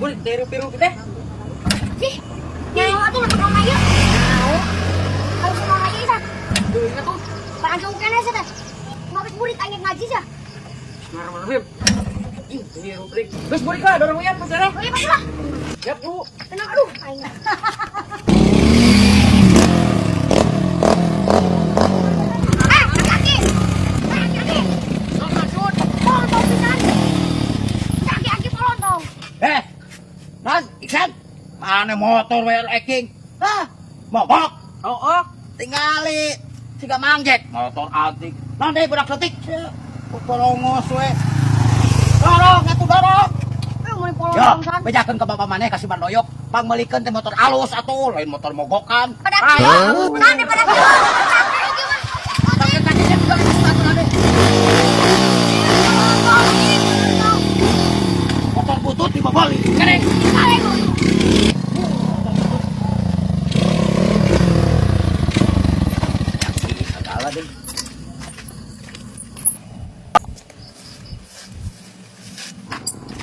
Boleh tiru-tiru kita. Ih, nyawa tuh nak orang aja. Tahu. Harus orang aja sah. Tuh ingat tuh. Parang jauhkan aja sah. Ngapit murid ayat ngaji sah. Bismillahirrahmanirrahim. Tiru trik. Terus boleh kah dorong ya, Mas Dara? Oke, paslah. Siap, Bu. Tenang, aduh. Aing. Kaki-kaki. Kaki-kaki. Maksud. Polong pisan. Kaki-kaki polong dong. Nan, Iksan, mana motor well eking? Hah, mogok. Oh. Tingali, siga mangjek. Motor antik. Nanti budak detik. Polongos we. Dorong, atuh dorong. Mau polong Ya, dong, san. bejakeun ka bapak maneh kasih bandoyok. Pang meulikeun teh motor alus atuh, lain motor mogokan. Pada kieu. Nanti pada kieu. Pakai kakinya juga atuh nanti. Motor butut di bawah kereng. Segala deh.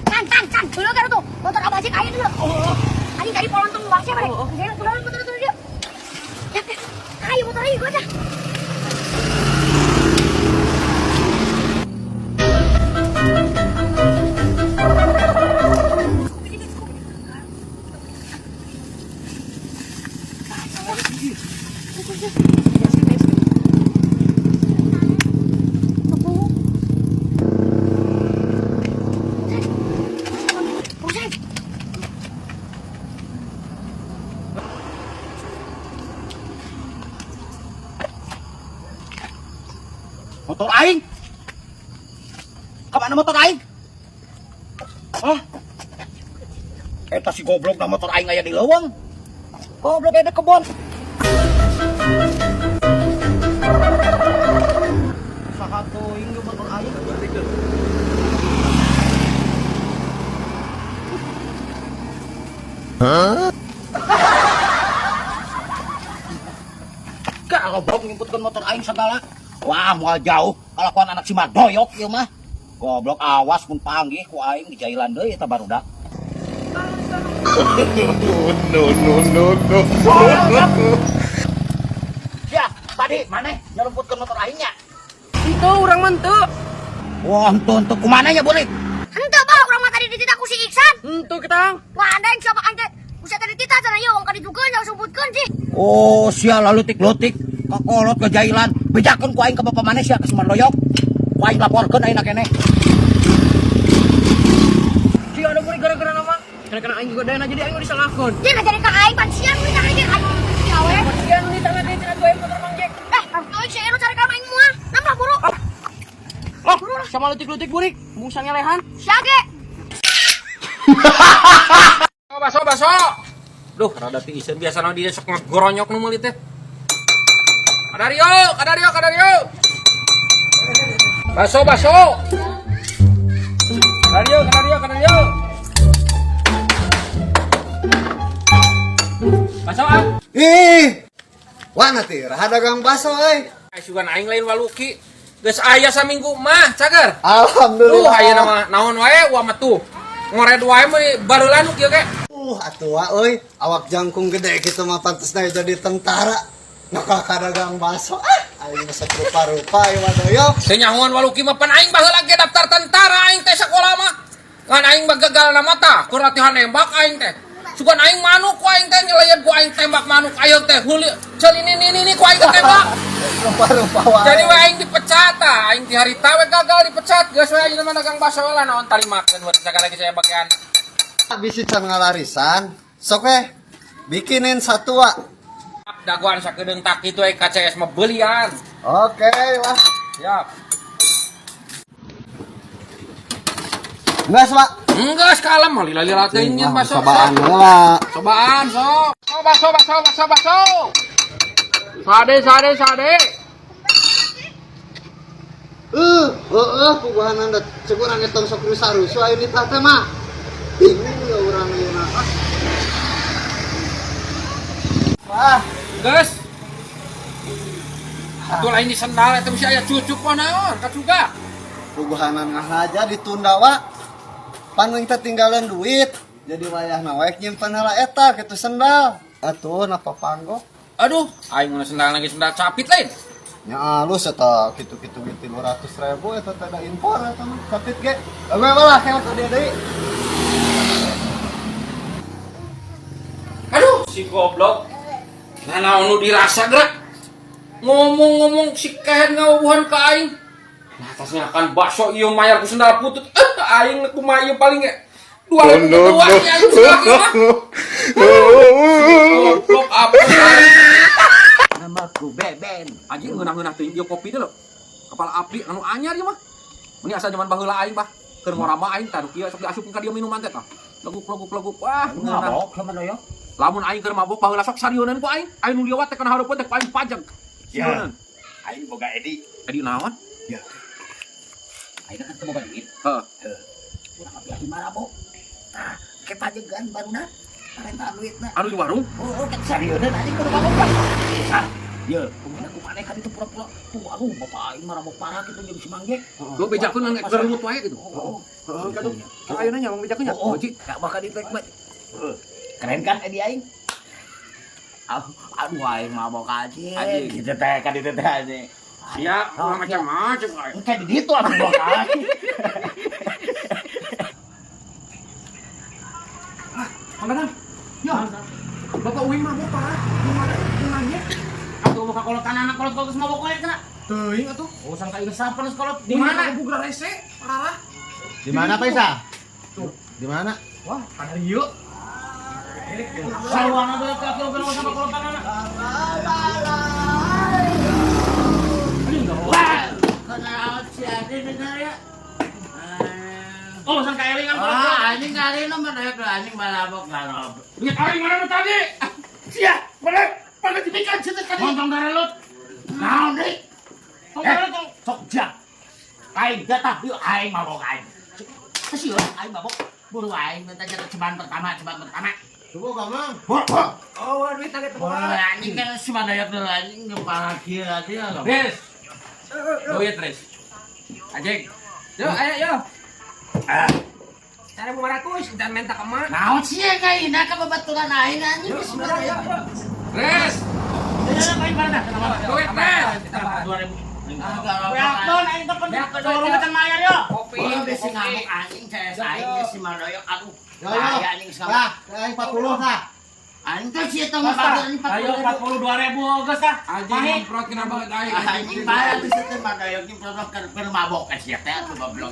Kan. Dulu kan tuh. Motor abah sih kayak dulu. Tadi dari polong tuh luasnya pada. Dia pulang motor itu dia. Ya, kayu motor aja gua dah. Motor aing. Kemana motor aing? Hah? Eta si goblok na motor aing aya di leuweung. Goblok ada kebon. Saha teuing ge motor aing? Hah? Gak goblok ngimputkeun motor aing segala. Wah, moal jauh kalakuan anak si Madoyok ieu mah. Goblok awas mun panggih ku aing di jailan deui eta barudak. No. Ya, tadi maneh nyeremputkeun motor aing nya. Itu orang mentu. Wah, entu kumaneh nya boleh. Henteu bah urang mah tadi ditita ku si Iksan. Entu kita. Wah, ada yang siapa ante. Buset tadi ditita cenah ieu wong ka dijukeun yang sebutkeun sih. Oh, sia lalutik-lutik kakolot ke jailan. Bejakeun ku aing ka bapak maneh sia ka si Madoyok. Ku aing laporkeun ayeuna keneh. Si ada boleh gara-gara nama. Karena aing juga dana jadi aing mau disalahkeun. Dia ngajari ka aing pansian we ka aing aduh gawe. Pasian di tangan dia cenah gue motor mangjek. Euy si anu cari ka aing moal. Nambah buru. Oh, sama lutik-lutik burik. Bungsangnya lehan. Siage. Baso. Duh, rada tiisen biasa na dia sok ngegoronyok nu meuli teh. Kadario. Baso. Kadario. Baso ah. Wah nanti dagang baso Ai sugan aing lain waluki. Geus aya saminggu mah, cager. Alhamdulillah. Aya nama naon wae wa matuh. Ngored wae mah barulan kieu ge. Atua awak jangkung gede gitu mah pantasna jadi tentara. Nakal kadagang baso. Aing mah rupa-rupa ieu Madoyok. Teu nyahoan waluki mah pan aing baheula ge daftar tentara aing teh sakola mah. Ngan aing gagal na mata, keur latihan nembak aing teh. Sugan aing manuk ku aing teh nyelayan ku aing tembak manuk ayeung teh huli ceul ini ku aing tembak. Rupa-rupa wae. Jadi we aing dipecat tah, aing di harita we gagal dipecat. Geus we ayeuna mah dagang baso lah naon talimakeun buat segala lagi saya bagian. Bisi can ngalarisan. Sok bikinin satu wa. Daguan sakedeung tak kitu we KCS mah beelian. Oke lah. Siap. Enggak, Pak. Enggak kalem mah lila-lila teh nyeun baso. Cobaan heula. Cobaan sok. Oh baso. Sade. Puguhan anda cekurang etong sok rusa-rusu ayo nitah teh mah. Bingung ya urang ieu Wah, Geus. Atuh lain di sendal eta mesti aya cucuk mah naon kacuga. puguhanan ngah aja ditunda wa. Pan teh tinggalan duit. Jadi wayah nawek nyimpen heula eta kitu sendal. Atuh napapanggok. Aduh, aing mana sendal lagi sendal capit lain. Nya alus eta kitu-kitu ge 500.000 eta teh da impor eta mah capit ge. Awe lah keot dia deui. Aduh, si goblok. Nah, nu dirasa gerak. Ngomong-ngomong si kehen ngawuhan ka aing. Nah, atasnya akan bakso ieu mayar ku sendal putut. Aing kumaha ieu paling ge 2.000 aing lagi mah. Goblok apa Namaku Beben. anjing ngeunah-ngeunah teuing ieu kopi dulu. Kepala api anu anyar ieu mah. Ini asal zaman baheula aing bah. Keur ngorama aing tah kieu sok diasupkeun ka dieu minuman teh tah. Leguk. Wah, ngeunah. Mabok sama doyok. Lamun aing keur mabok baheula sok sarioneun ku aing. Aing nu liwat teh kana hareupeun teh ku aing pajang. Ya. Sarioneun. Aing boga Edi. Edi naon? Ya. Aing kan boga duit. Heeh. Urang abi 5.000. Nah, kepajegan baruna. Renta duitna. Anu di warung? Oh, kan sarioneun anjing kudu mabok lah. Ya, kumana ku maneh ka ditu pura-pura. Tuh, aduh, bapak aing mah mabok parah kitu jadi si Mangge. Lo bejakeun ngan gerlut wae gitu. Oh, Katuh. Ayeuna nya mang bejakeun nya. Oh, Oji. gak bakal ditek bet. Keren kan Edi aing? Aduh aing mabok aja. Anjing. Gitu teh kan itu teh aja. Sia, urang macam-macam aing. Engke di ditu aku mabok aing. Kang Dadang. Ya. Bapak uing mabok parah. Gimana? Atuh muka kolotan anak kolot-kolot mabok wae cenah. Teuing atuh. Oh sangka ieu sampun sekolah Di mana? Bugra rese, parah. Di mana Pak Isa? Tuh, di mana? Wah, pada ieu. Sarwana teh kira-kira sama kolotan anak. Wah, kenal si Adi bener ya. Oh, sangka elingan Anjing kali nu mah daya anjing balabok balabok. Duit aing mana nu tadi? Sia, pada dipikan situ tadi. Montong darelut. Naon deui? Sok jak. Aing jatah yuk aing mabok aing. Kasih aing mabok. Buru aing minta jatah ceban pertama. Coba Kamang. Oh, duit tadi Anjing kan si Mandayok dulu anjing ngepala kia dia loh. Res. Duit res. Ajeng. Yo, ayo. Cara 500 dan minta ke emak. Naon sih ya kayak ini kan bebaturan aing anjing si Mandayok. Res. Ya main mana? Duit res. Kita 2.000. Beakon aing teh pen. Tolong kita mayar yo. Kopi. Oh, besi ngamuk anjing saya aing si Mandayok aduh. Ya, Bahaya anjing ya. ngamuk. Aing 40 tah. Anjing teh sih tong paturan 40. Ayo 42.000 geus tah. Anjing nyemprot kena banget aing. Anjing bayar tuh si teh Mandayok nyemprot keur mabok ka sia teh atuh goblok.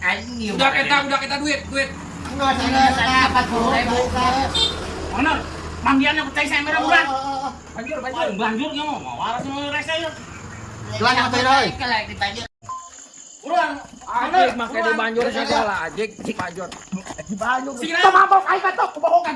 Anjing Udah kita duit. enggak saya 40.000 Mana? Manggiannya petai saya merah bulan. Banjur. Banjur ge mau waras mau rese yuk. Jual yang teh euy. Kalau dibanjur Urang Anjing make di banjur segala anjing di banjur. dibanjur. Sina mabok aing katok kebohongan.